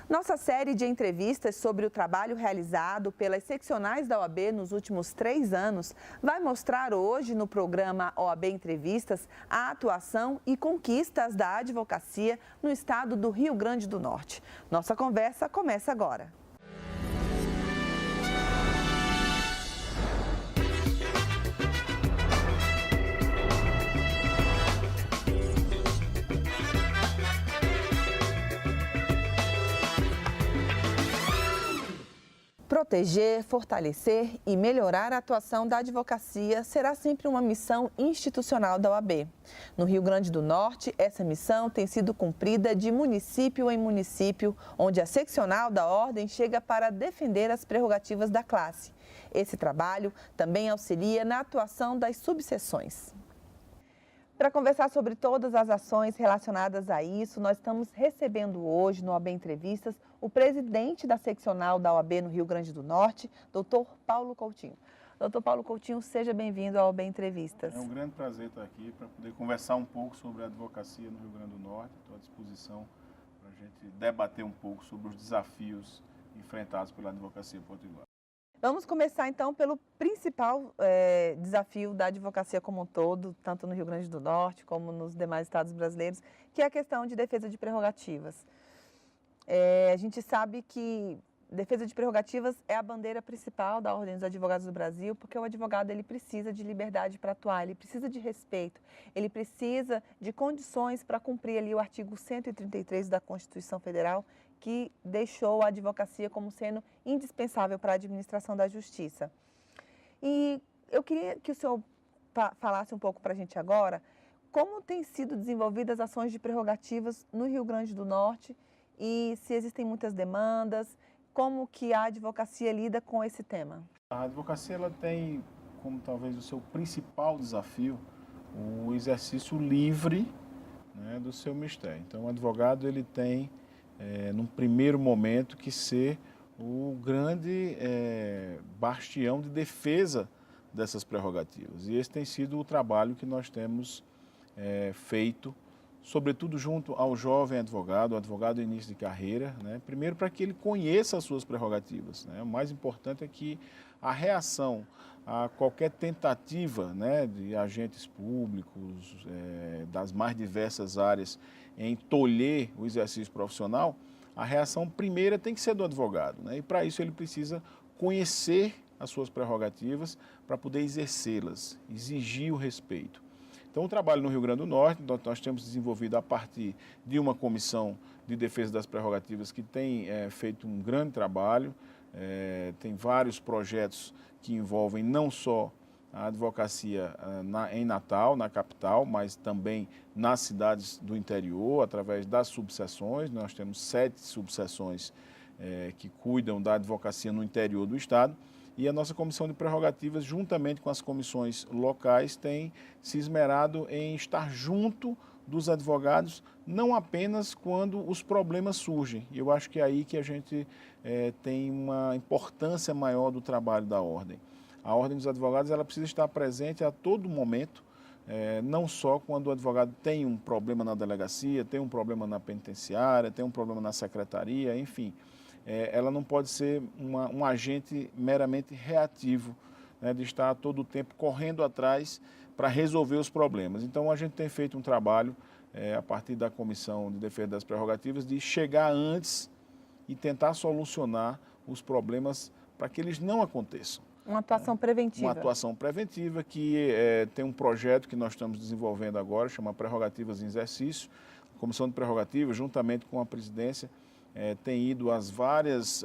Nossa série de entrevistas sobre o trabalho realizado pelas seccionais da OAB nos últimos 3 anos vai mostrar hoje no programa OAB Entrevistas a atuação e conquistas da advocacia no estado do Rio Grande do Norte. Nossa conversa começa agora. Proteger, fortalecer e melhorar a atuação da advocacia será sempre uma missão institucional da OAB. No Rio Grande do Norte, essa missão tem sido cumprida de município em município, onde a seccional da Ordem chega para defender as prerrogativas da classe. Esse trabalho também auxilia na atuação das subseções. Para conversar sobre todas as ações relacionadas a isso, nós estamos recebendo hoje no OAB Entrevistas o presidente da seccional da OAB no Rio Grande do Norte, doutor Paulo Coutinho. Doutor Paulo Coutinho, seja bem-vindo ao OAB Entrevistas. É um grande prazer estar aqui para poder conversar um pouco sobre a advocacia no Rio Grande do Norte. Estou à disposição para a gente debater um pouco sobre os desafios enfrentados pela advocacia potiguar. Vamos começar então pelo principal desafio da advocacia como um todo, tanto no Rio Grande do Norte como nos demais estados brasileiros, que é a questão de defesa de prerrogativas. A gente sabe que defesa de prerrogativas é a bandeira principal da Ordem dos Advogados do Brasil, porque o advogado ele precisa de liberdade para atuar, ele precisa de respeito, ele precisa de condições para cumprir ali o artigo 133 da Constituição Federal, que deixou a advocacia como sendo indispensável para a administração da justiça. E eu queria que o senhor falasse um pouco para a gente agora como têm sido desenvolvidas as ações de prerrogativas no Rio Grande do Norte e se existem muitas demandas, como que a advocacia lida com esse tema. A advocacia ela tem como talvez o seu principal desafio o exercício livre, né, do seu mistério. Então o advogado ele tem num primeiro momento que ser o grande bastião de defesa dessas prerrogativas. E esse tem sido o trabalho que nós temos feito, sobretudo junto ao jovem advogado, o advogado em início de carreira, né? Primeiro para que ele conheça as suas prerrogativas, né? O mais importante é que a reação a qualquer tentativa, né, de agentes públicos, das mais diversas áreas, em tolher o exercício profissional, a reação primeira tem que ser do advogado, né? E para isso ele precisa conhecer as suas prerrogativas para poder exercê-las, exigir o respeito. Então o trabalho no Rio Grande do Norte, nós temos desenvolvido a partir de uma comissão de defesa das prerrogativas que tem feito um grande trabalho, tem vários projetos que envolvem não só a advocacia em Natal, na capital, mas também nas cidades do interior, através das subseções. Nós temos 7 subseções que cuidam da advocacia no interior do estado. E a nossa comissão de prerrogativas, juntamente com as comissões locais, tem se esmerado em estar junto dos advogados, não apenas quando os problemas surgem. E eu acho que é aí que a gente tem uma importância maior do trabalho da Ordem. A Ordem dos Advogados ela precisa estar presente a todo momento, não só quando o advogado tem um problema na delegacia, tem um problema na penitenciária, tem um problema na secretaria, enfim. Ela não pode ser um agente meramente reativo, né, de estar a todo o tempo correndo atrás para resolver os problemas. Então, a gente tem feito um trabalho, a partir da Comissão de Defesa das Prerrogativas, de chegar antes e tentar solucionar os problemas para que eles não aconteçam. Uma atuação preventiva. Uma atuação preventiva que tem um projeto que nós estamos desenvolvendo agora, chama Prerrogativas em Exercício. A Comissão de Prerrogativas, juntamente com a presidência, tem ido às várias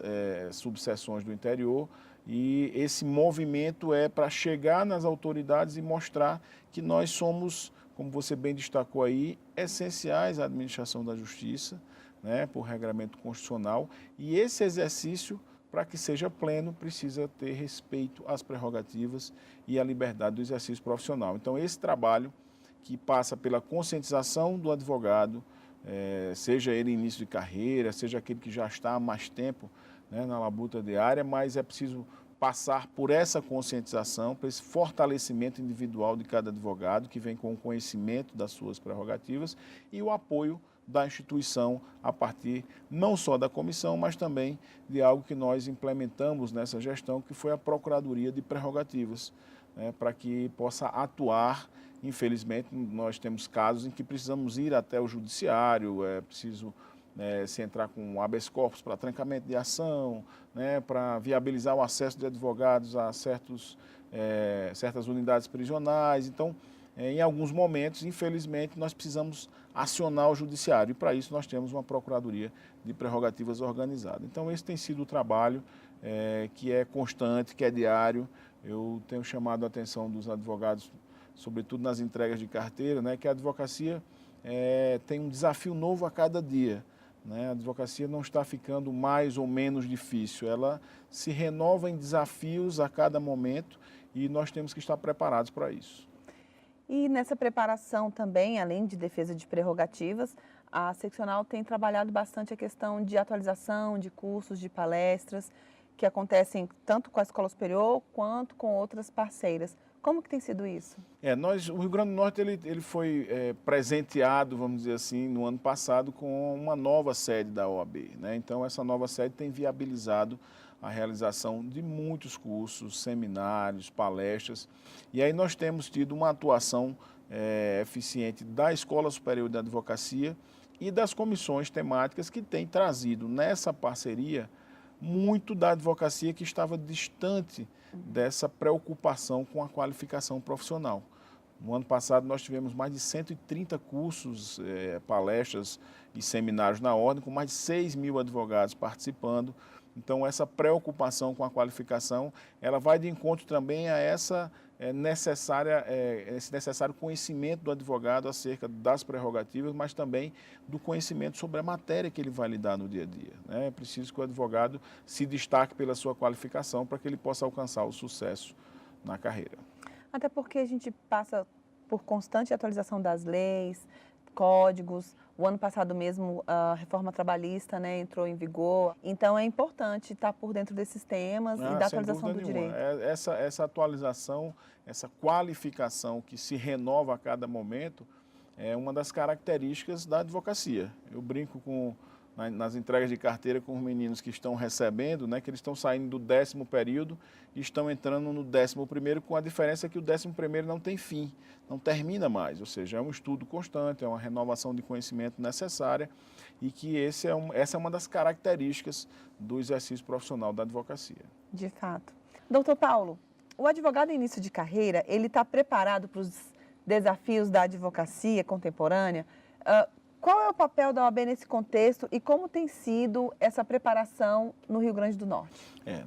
subseções do interior e esse movimento é para chegar nas autoridades e mostrar que nós somos, como você bem destacou aí, essenciais à administração da justiça, né, por regramento constitucional, e esse exercício, para que seja pleno, precisa ter respeito às prerrogativas e à liberdade do exercício profissional. Então, esse trabalho que passa pela conscientização do advogado, seja ele em início de carreira, seja aquele que já está há mais tempo, né, na labuta diária, mas é preciso passar por essa conscientização, por esse fortalecimento individual de cada advogado, que vem com o conhecimento das suas prerrogativas e o apoio da instituição a partir não só da comissão, mas também de algo que nós implementamos nessa gestão, que foi a Procuradoria de Prerrogativas, né, para que possa atuar. Infelizmente, nós temos casos em que precisamos ir até o judiciário, é preciso se entrar com habeas corpus para trancamento de ação, né, para viabilizar o acesso de advogados a certas unidades prisionais. Então, em alguns momentos, infelizmente, nós precisamos acionar o judiciário e, para isso, nós temos uma Procuradoria de Prerrogativas organizada. Então, esse tem sido o trabalho que é constante, que é diário. Eu tenho chamado a atenção dos advogados, sobretudo nas entregas de carteira, né, que a advocacia tem um desafio novo a cada dia. Né? A advocacia não está ficando mais ou menos difícil, ela se renova em desafios a cada momento e nós temos que estar preparados para isso. E nessa preparação também, além de defesa de prerrogativas, a seccional tem trabalhado bastante a questão de atualização de cursos, de palestras, que acontecem tanto com a Escola Superior quanto com outras parceiras. Como que tem sido isso? O Rio Grande do Norte ele foi presenteado, vamos dizer assim, no ano passado com uma nova sede da OAB. Né? Então, essa nova sede tem viabilizado a realização de muitos cursos, seminários, palestras. E aí nós temos tido uma atuação eficiente da Escola Superior de Advocacia e das comissões temáticas que têm trazido nessa parceria muito da advocacia que estava distante dessa preocupação com a qualificação profissional. No ano passado, nós tivemos mais de 130 cursos, palestras e seminários na ordem, com mais de 6 mil advogados participando. Então, essa preocupação com a qualificação, ela vai de encontro também a esse necessário conhecimento do advogado acerca das prerrogativas, mas também do conhecimento sobre a matéria que ele vai lidar no dia a dia. Né? É preciso que o advogado se destaque pela sua qualificação para que ele possa alcançar o sucesso na carreira. Até porque a gente passa por constante atualização das leis, códigos. O ano passado mesmo a reforma trabalhista, né, entrou em vigor. Então é importante estar por dentro desses temas e da atualização do direito. Essa atualização, essa qualificação que se renova a cada momento é uma das características da advocacia. Eu brinco nas entregas de carteira com os meninos que estão recebendo, né, que eles estão saindo do 10º período e estão entrando no 11º, com a diferença que o 11º não tem fim, não termina mais, ou seja, é um estudo constante, é uma renovação de conhecimento necessária e que essa é uma das características do exercício profissional da advocacia. De fato. Doutor Paulo, o advogado em início de carreira, ele está preparado para os desafios da advocacia contemporânea? Qual é o papel da OAB nesse contexto e como tem sido essa preparação no Rio Grande do Norte?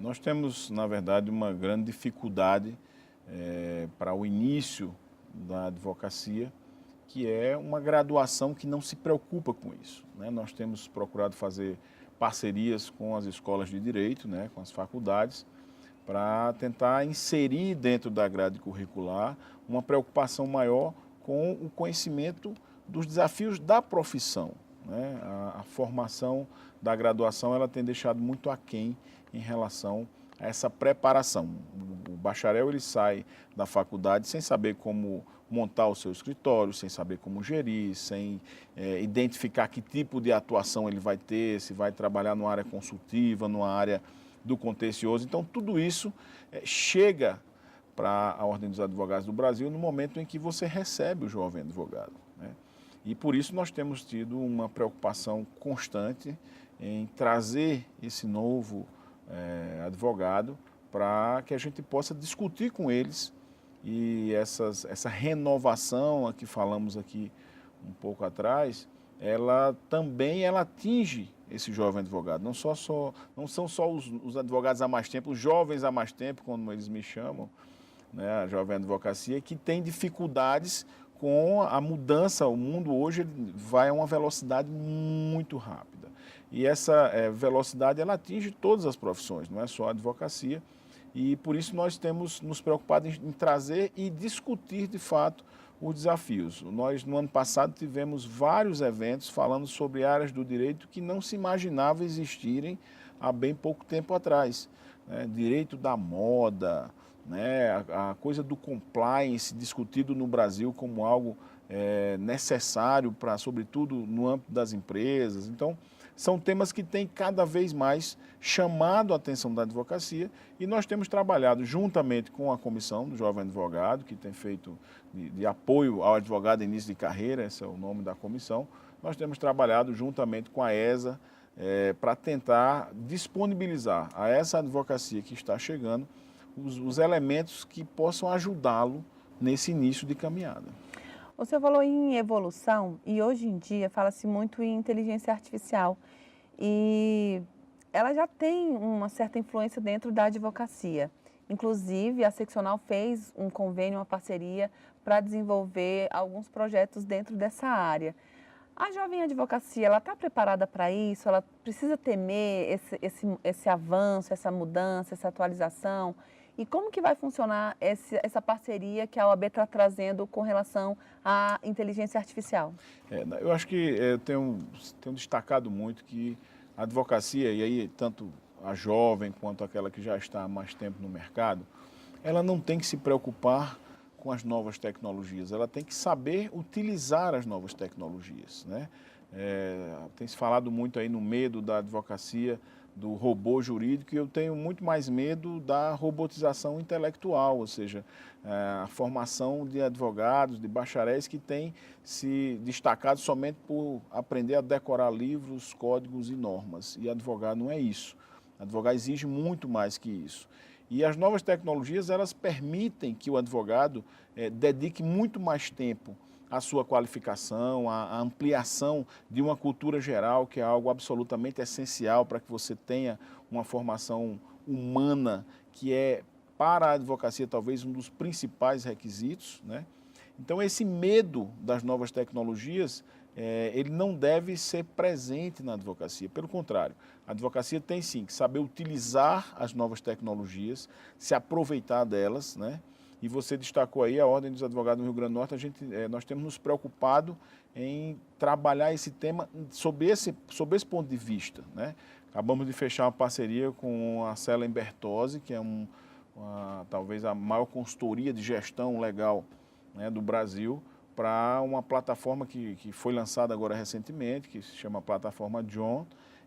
Nós temos, na verdade, uma grande dificuldade para o início da advocacia, que é uma graduação que não se preocupa com isso. Né? Nós temos procurado fazer parcerias com as escolas de direito, né, com as faculdades, para tentar inserir dentro da grade curricular uma preocupação maior com o conhecimento dos desafios da profissão. Né? A formação da graduação ela tem deixado muito aquém em relação a essa preparação. O bacharel ele sai da faculdade sem saber como montar o seu escritório, sem saber como gerir, sem identificar que tipo de atuação ele vai ter, se vai trabalhar numa área consultiva, numa área do contencioso. Então, tudo isso chega para a Ordem dos Advogados do Brasil no momento em que você recebe o jovem advogado. Né? E por isso nós temos tido uma preocupação constante em trazer esse novo advogado para que a gente possa discutir com eles e essa renovação a que falamos aqui um pouco atrás, ela atinge esse jovem advogado. Não são só os advogados há mais tempo, os jovens há mais tempo, como eles me chamam, né, a jovem advocacia, que tem dificuldades com a mudança. O mundo hoje vai a uma velocidade muito rápida. E essa velocidade ela atinge todas as profissões, não é só a advocacia. E por isso nós temos nos preocupado em trazer e discutir de fato os desafios. Nós, no ano passado, tivemos vários eventos falando sobre áreas do direito que não se imaginava existirem há bem pouco tempo atrás. Né? Direito da moda, né? A coisa do compliance discutido no Brasil como algo necessário para, sobretudo, no âmbito das empresas. Então, são temas que têm cada vez mais chamado a atenção da advocacia e nós temos trabalhado juntamente com a Comissão do Jovem Advogado, que tem feito de apoio ao advogado em início de carreira, esse é o nome da comissão. Nós temos trabalhado juntamente com a ESA para tentar disponibilizar a essa advocacia que está chegando os elementos que possam ajudá-lo nesse início de caminhada. O senhor falou em evolução e hoje em dia fala-se muito em inteligência artificial e ela já tem uma certa influência dentro da advocacia. Inclusive, a seccional fez um convênio, uma parceria para desenvolver alguns projetos dentro dessa área. A jovem advocacia, ela está preparada para isso? Ela precisa temer esse avanço, essa mudança, essa atualização? E como que vai funcionar essa parceria que a OAB está trazendo com relação à inteligência artificial? Eu acho que eu tenho destacado muito que a advocacia, e aí tanto a jovem quanto aquela que já está há mais tempo no mercado, ela não tem que se preocupar com as novas tecnologias, ela tem que saber utilizar as novas tecnologias, né? Tem se falado muito aí no medo da advocacia, do robô jurídico, e eu tenho muito mais medo da robotização intelectual, ou seja, a formação de advogados, de bacharéis que têm se destacado somente por aprender a decorar livros, códigos e normas. E advogado não é isso. Advogado exige muito mais que isso. E as novas tecnologias, elas permitem que o advogado dedique muito mais tempo a sua qualificação, a ampliação de uma cultura geral, que é algo absolutamente essencial para que você tenha uma formação humana, que é, para a advocacia, talvez um dos principais requisitos, né? Então, esse medo das novas tecnologias, ele não deve ser presente na advocacia. Pelo contrário, a advocacia tem sim que saber utilizar as novas tecnologias, se aproveitar delas, né? E você destacou aí a Ordem dos Advogados do Rio Grande do Norte, nós temos nos preocupado em trabalhar esse tema sob esse ponto de vista, né? Acabamos de fechar uma parceria com a Cellen Bertozzi, que é talvez a maior consultoria de gestão legal, né, do Brasil, para uma plataforma que foi lançada agora recentemente, que se chama Plataforma John,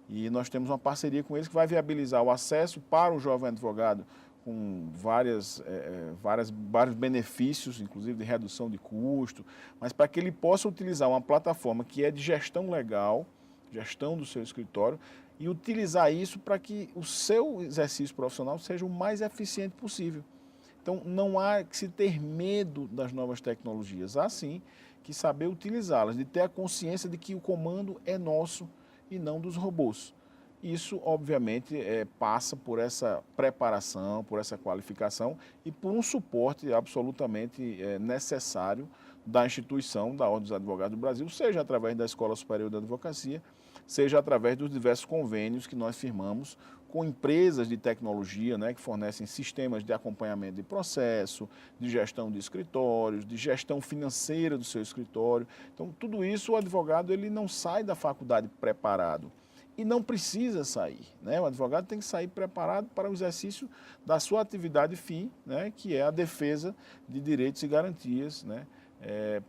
e nós temos uma parceria com eles que vai viabilizar o acesso para o jovem advogado com vários benefícios, inclusive de redução de custo, mas para que ele possa utilizar uma plataforma que é de gestão legal, gestão do seu escritório, e utilizar isso para que o seu exercício profissional seja o mais eficiente possível. Então, não há que se ter medo das novas tecnologias, há sim que saber utilizá-las, de ter a consciência de que o comando é nosso e não dos robôs. Isso, obviamente, passa por essa preparação, por essa qualificação e por um suporte absolutamente necessário da instituição, da Ordem dos Advogados do Brasil, seja através da Escola Superior da Advocacia, seja através dos diversos convênios que nós firmamos com empresas de tecnologia, né, que fornecem sistemas de acompanhamento de processo, de gestão de escritórios, de gestão financeira do seu escritório. Então, tudo isso o advogado ele não sai da faculdade preparado. E não precisa sair, né? O advogado tem que sair preparado para o exercício da sua atividade fim, né? Que é a defesa de direitos e garantias, né?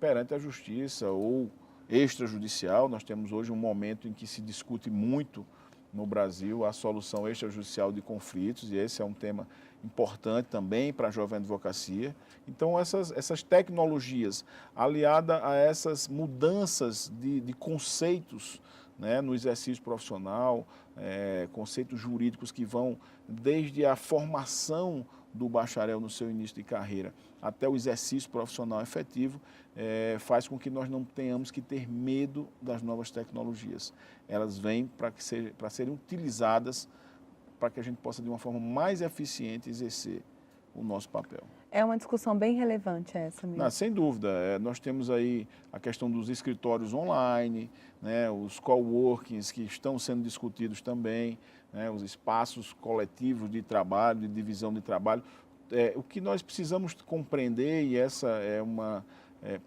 Perante a justiça ou extrajudicial. Nós temos hoje um momento em que se discute muito no Brasil a solução extrajudicial de conflitos, e esse é um tema importante também para a jovem advocacia. Então, essas tecnologias, aliadas a essas mudanças de conceitos, né, no exercício profissional, conceitos jurídicos que vão desde a formação do bacharel no seu início de carreira até o exercício profissional efetivo, faz com que nós não tenhamos que ter medo das novas tecnologias. Elas vêm para serem utilizadas para que a gente possa, de uma forma mais eficiente, exercer o nosso papel. É uma discussão bem relevante essa mesmo. Não, sem dúvida. Nós temos aí a questão dos escritórios online, né, os coworkings que estão sendo discutidos também, né, os espaços coletivos de trabalho, de divisão de trabalho. O que nós precisamos compreender, e essa é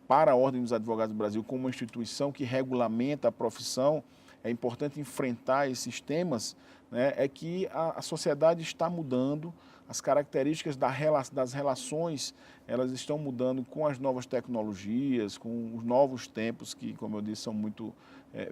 para a Ordem dos Advogados do Brasil, como uma instituição que regulamenta a profissão, é importante enfrentar esses temas, né, é que a sociedade está mudando, as características das relações, elas estão mudando com as novas tecnologias, com os novos tempos que, como eu disse, são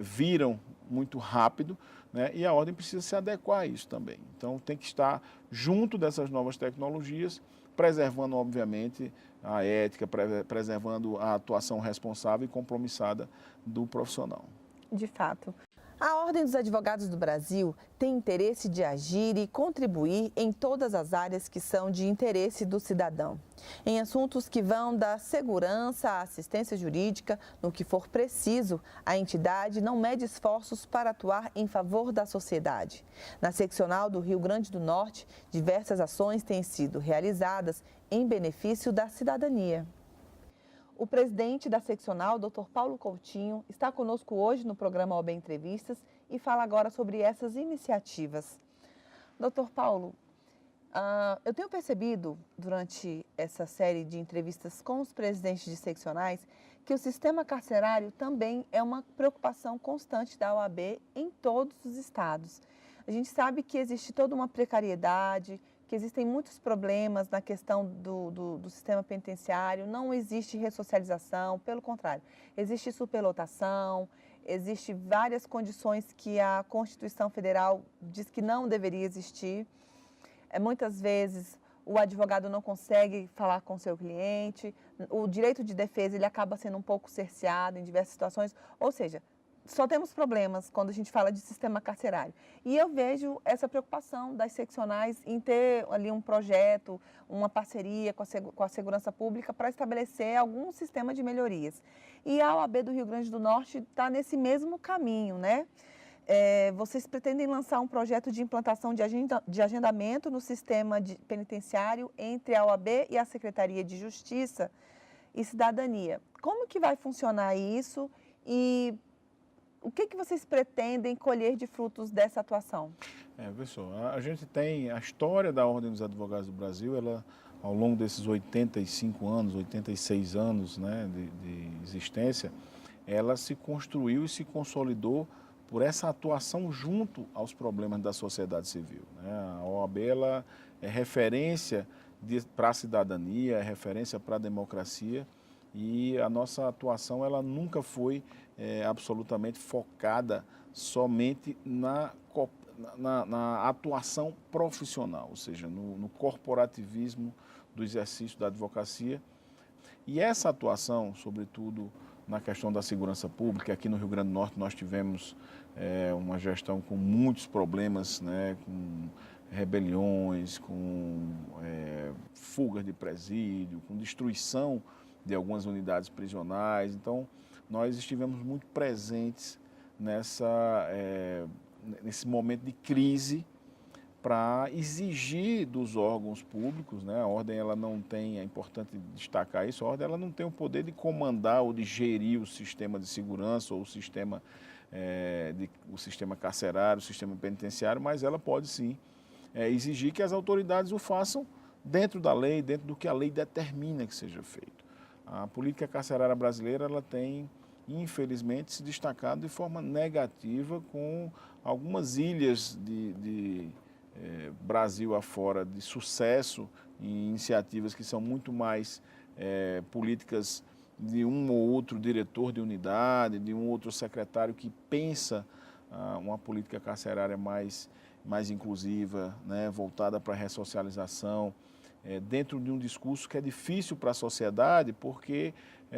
viram muito rápido, né, e a ordem precisa se adequar a isso também. Então, tem que estar junto dessas novas tecnologias, preservando, obviamente, a ética, preservando a atuação responsável e compromissada do profissional. De fato. A Ordem dos Advogados do Brasil tem interesse de agir e contribuir em todas as áreas que são de interesse do cidadão. Em assuntos que vão da segurança à assistência jurídica, no que for preciso, a entidade não mede esforços para atuar em favor da sociedade. Na seccional do Rio Grande do Norte, diversas ações têm sido realizadas em benefício da cidadania. O presidente da seccional, Dr. Paulo Coutinho, está conosco hoje no programa OAB Entrevistas e fala agora sobre essas iniciativas. Dr. Paulo, eu tenho percebido durante essa série de entrevistas com os presidentes de seccionais que o sistema carcerário também é uma preocupação constante da OAB em todos os estados. A gente sabe que existe toda uma precariedade, que existem muitos problemas na questão do sistema penitenciário, não existe ressocialização, pelo contrário, existe superlotação, existe várias condições que a Constituição Federal diz que não deveria existir. Muitas vezes o advogado não consegue falar com o seu cliente, o direito de defesa ele acaba sendo um pouco cerceado em diversas situações, ou seja, só temos problemas quando a gente fala de sistema carcerário. E eu vejo essa preocupação das seccionais em ter ali um projeto, uma parceria com a segurança pública para estabelecer algum sistema de melhorias. E a OAB do Rio Grande do Norte está nesse mesmo caminho, né? Vocês pretendem lançar um projeto de implantação de agendamento no sistema penitenciário entre a OAB e a Secretaria de Justiça e Cidadania. Como que vai funcionar isso e o que vocês pretendem colher de frutos dessa atuação? Pessoal, a gente tem a história da Ordem dos Advogados do Brasil, ela, ao longo desses 85 anos, 86 anos, né, de existência, ela se construiu e se consolidou por essa atuação junto aos problemas da sociedade civil, né? A OAB ela é referência para a cidadania, é referência para a democracia, e a nossa atuação ela nunca foi absolutamente focada somente na atuação profissional, ou seja, no corporativismo do exercício da advocacia. E essa atuação, sobretudo na questão da segurança pública, aqui no Rio Grande do Norte nós tivemos uma gestão com muitos problemas, né, com rebeliões, com fugas de presídio, com destruição de algumas unidades prisionais. Então, nós estivemos muito presentes nesse momento de crise para exigir dos órgãos públicos, né? A ordem ela não tem, é importante destacar isso, a ordem ela não tem o poder de comandar ou de gerir o sistema de segurança ou o sistema carcerário, o sistema penitenciário, mas ela pode sim exigir que as autoridades o façam dentro da lei, dentro do que a lei determina que seja feito. A política carcerária brasileira ela tem, infelizmente, se destacado de forma negativa com algumas ilhas de Brasil afora de sucesso em iniciativas que são muito mais políticas de um ou outro diretor de unidade, de um outro secretário que pensa uma política carcerária mais inclusiva, né, voltada para a ressocialização, dentro de um discurso que é difícil para a sociedade, porque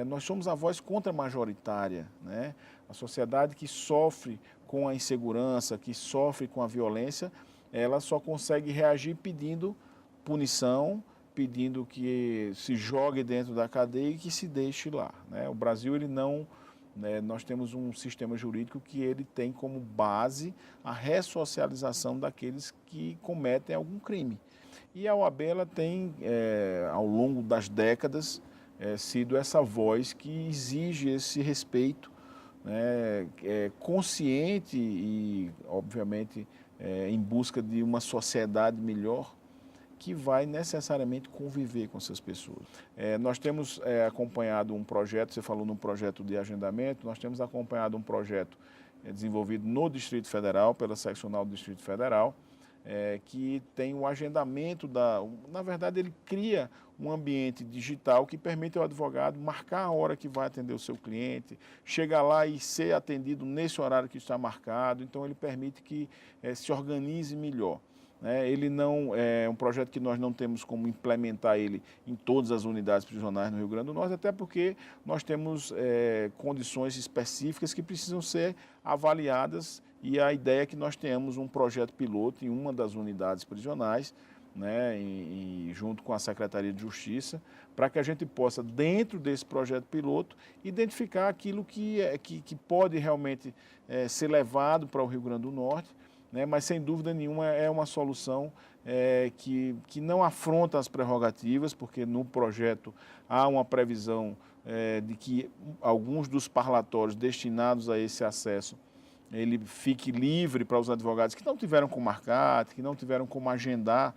nós somos a voz contra-majoritária, né? A sociedade que sofre com a insegurança, que sofre com a violência, ela só consegue reagir pedindo punição, pedindo que se jogue dentro da cadeia e que se deixe lá, né? O Brasil, ele não... nós temos um sistema jurídico que ele tem como base a ressocialização daqueles que cometem algum crime. E a OAB ela tem, ao longo das décadas, sido essa voz que exige esse respeito, né, consciente e, obviamente, em busca de uma sociedade melhor que vai necessariamente conviver com essas pessoas. Nós temos acompanhado um projeto, você falou num projeto de agendamento, nós temos acompanhado um projeto desenvolvido no Distrito Federal, pela seccional do Distrito Federal, que tem o agendamento na verdade, ele cria um ambiente digital que permite ao advogado marcar a hora que vai atender o seu cliente, chegar lá e ser atendido nesse horário que está marcado. Então, ele permite que se organize melhor. Ele não é um projeto que nós não temos como implementar ele em todas as unidades prisionais no Rio Grande do Norte, até porque nós temos condições específicas que precisam ser avaliadas, e a ideia é que nós tenhamos um projeto piloto em uma das unidades prisionais, junto com a Secretaria de Justiça, para que a gente possa, dentro desse projeto piloto, identificar aquilo que pode realmente ser levado para o Rio Grande do Norte, mas sem dúvida nenhuma é uma solução que não afronta as prerrogativas, porque no projeto há uma previsão de que alguns dos parlatórios destinados a esse acesso ele fique livre para os advogados que não tiveram como marcar, que não tiveram como agendar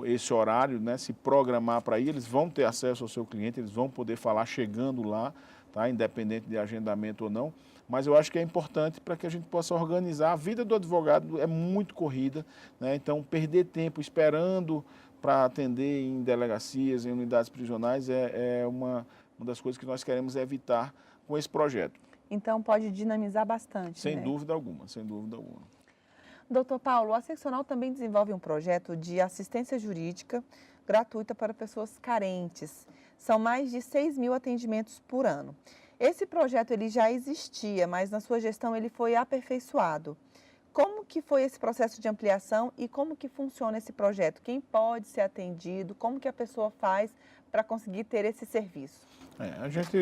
esse horário, se programar para ir, eles vão ter acesso ao seu cliente, eles vão poder falar chegando lá, tá? Independente de agendamento ou não. Mas eu acho que é importante para que a gente possa organizar. A vida do advogado é muito corrida, então perder tempo esperando para atender em delegacias, em unidades prisionais, é uma das coisas que nós queremos evitar com esse projeto. Então, pode dinamizar bastante, Sem dúvida alguma, sem dúvida alguma. Doutor Paulo, a seccional também desenvolve um projeto de assistência jurídica gratuita para pessoas carentes. São mais de 6.000 atendimentos por ano. Esse projeto ele já existia, mas na sua gestão ele foi aperfeiçoado. Como que foi esse processo de ampliação e como que funciona esse projeto? Quem pode ser atendido? Como que a pessoa faz para conseguir ter esse serviço? A gente,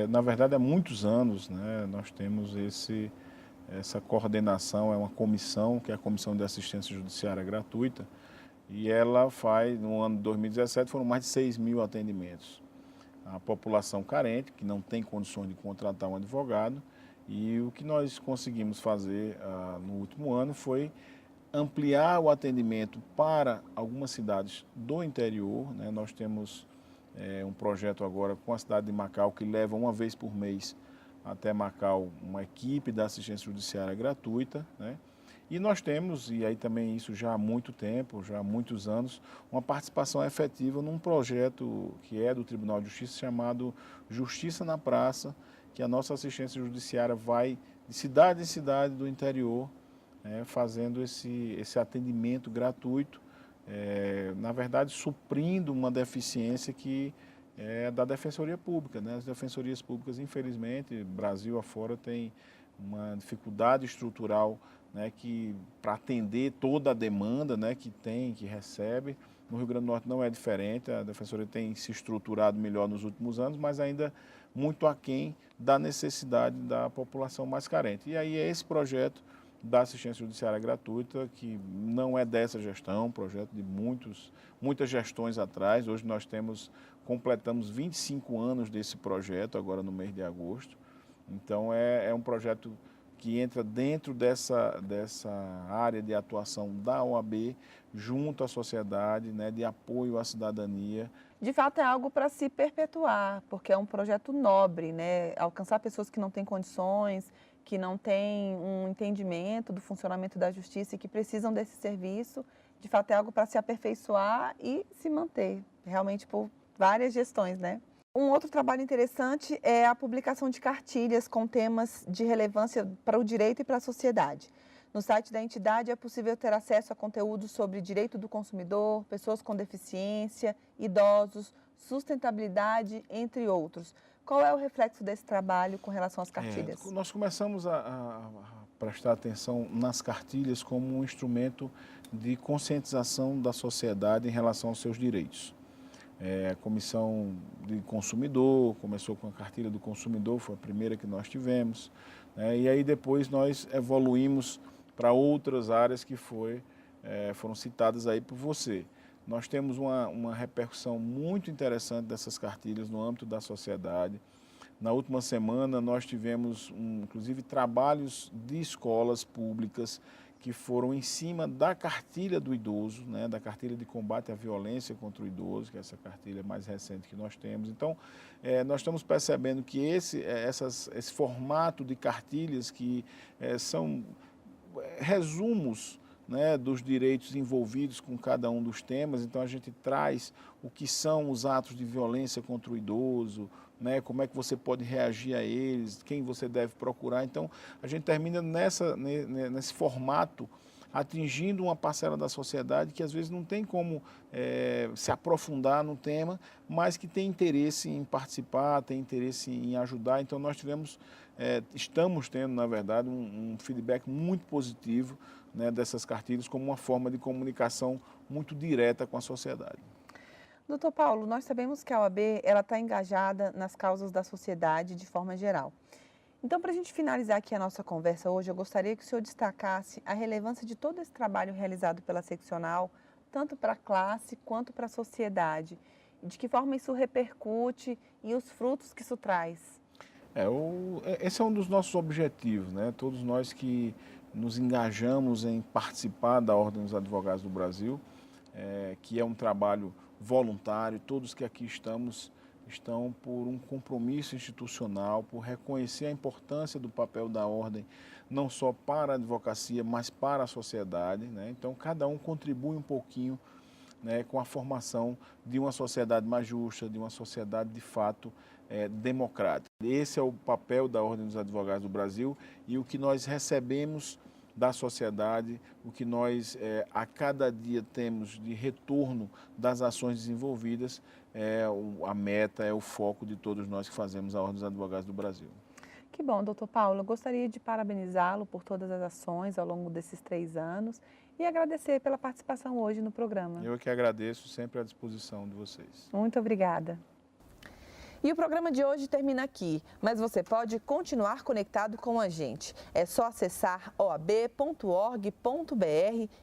na verdade, há muitos anos, nós temos essa coordenação, é uma comissão, que é a Comissão de Assistência Judiciária Gratuita, e ela no ano de 2017, foram mais de 6.000 atendimentos. A população carente, que não tem condições de contratar um advogado, e o que nós conseguimos fazer no último ano foi ampliar o atendimento para algumas cidades do interior. Nós temos um projeto agora com a cidade de Macau, que leva uma vez por mês até Macau uma equipe da assistência judiciária gratuita, E nós temos, e aí também isso já há muito tempo, já há muitos anos, uma participação efetiva num projeto que é do Tribunal de Justiça chamado Justiça na Praça, que a nossa assistência judiciária vai de cidade em cidade do interior, fazendo esse atendimento gratuito, na verdade suprindo uma deficiência que é da Defensoria Pública. As defensorias públicas, infelizmente, Brasil afora, tem uma dificuldade estrutural para atender toda a demanda que recebe. No Rio Grande do Norte não é diferente, a Defensoria tem se estruturado melhor nos últimos anos, mas ainda muito aquém da necessidade da população mais carente. E aí é esse projeto da assistência judiciária gratuita, que não é dessa gestão, projeto de muitas gestões atrás. Hoje nós completamos 25 anos desse projeto, agora no mês de agosto. Então é um projeto que entra dentro dessa área de atuação da OAB, junto à sociedade, de apoio à cidadania. De fato, é algo para se perpetuar, porque é um projeto nobre, alcançar pessoas que não têm condições, que não têm um entendimento do funcionamento da justiça e que precisam desse serviço. De fato, é algo para se aperfeiçoar e se manter, realmente por várias gestões, Um outro trabalho interessante é a publicação de cartilhas com temas de relevância para o direito e para a sociedade. No site da entidade é possível ter acesso a conteúdos sobre direito do consumidor, pessoas com deficiência, idosos, sustentabilidade, entre outros. Qual é o reflexo desse trabalho com relação às cartilhas? Nós começamos a prestar atenção nas cartilhas como um instrumento de conscientização da sociedade em relação aos seus direitos. A Comissão de Consumidor começou com a cartilha do consumidor, foi a primeira que nós tivemos, e aí depois nós evoluímos para outras áreas que foram citadas aí por você. Nós temos uma repercussão muito interessante dessas cartilhas no âmbito da sociedade. Na última semana nós tivemos, inclusive, trabalhos de escolas públicas que foram em cima da cartilha do idoso, né, da cartilha de combate à violência contra o idoso, que é essa cartilha mais recente que nós temos. Então, nós estamos percebendo que esse formato de cartilhas que são resumos, né, dos direitos envolvidos com cada um dos temas. Então a gente traz o que são os atos de violência contra o idoso, né, como é que você pode reagir a eles, quem você deve procurar. Então a gente termina nesse formato, atingindo uma parcela da sociedade que às vezes não tem como se aprofundar no tema, mas que tem interesse em participar, tem interesse em ajudar. Então nós estamos tendo, na verdade, um feedback muito positivo, né, dessas cartilhas como uma forma de comunicação muito direta com a sociedade. Doutor Paulo, nós sabemos que a OAB está engajada nas causas da sociedade de forma geral. Então, para a gente finalizar aqui a nossa conversa hoje, eu gostaria que o senhor destacasse a relevância de todo esse trabalho realizado pela seccional, tanto para a classe quanto para a sociedade, e de que forma isso repercute e os frutos que isso traz. Esse é um dos nossos objetivos, né? Todos nós que nos engajamos em participar da Ordem dos Advogados do Brasil, que é um trabalho voluntário, todos que aqui estão por um compromisso institucional, por reconhecer a importância do papel da Ordem, não só para a advocacia, mas para a sociedade, né? Então, cada um contribui um pouquinho, né, com a formação de uma sociedade mais justa, de uma sociedade de fato democrática. Esse é o papel da Ordem dos Advogados do Brasil e o que nós recebemos da sociedade, o que nós a cada dia temos de retorno das ações desenvolvidas, a meta, é o foco de todos nós que fazemos a Ordem dos Advogados do Brasil. Que bom, doutor Paulo. Eu gostaria de parabenizá-lo por todas as ações ao longo desses 3 anos e agradecer pela participação hoje no programa. Eu que agradeço, sempre à disposição de vocês. Muito obrigada. E o programa de hoje termina aqui, mas você pode continuar conectado com a gente. É só acessar oab.org.br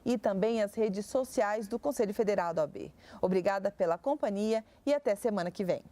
e também as redes sociais do Conselho Federal da OAB. Obrigada pela companhia e até semana que vem.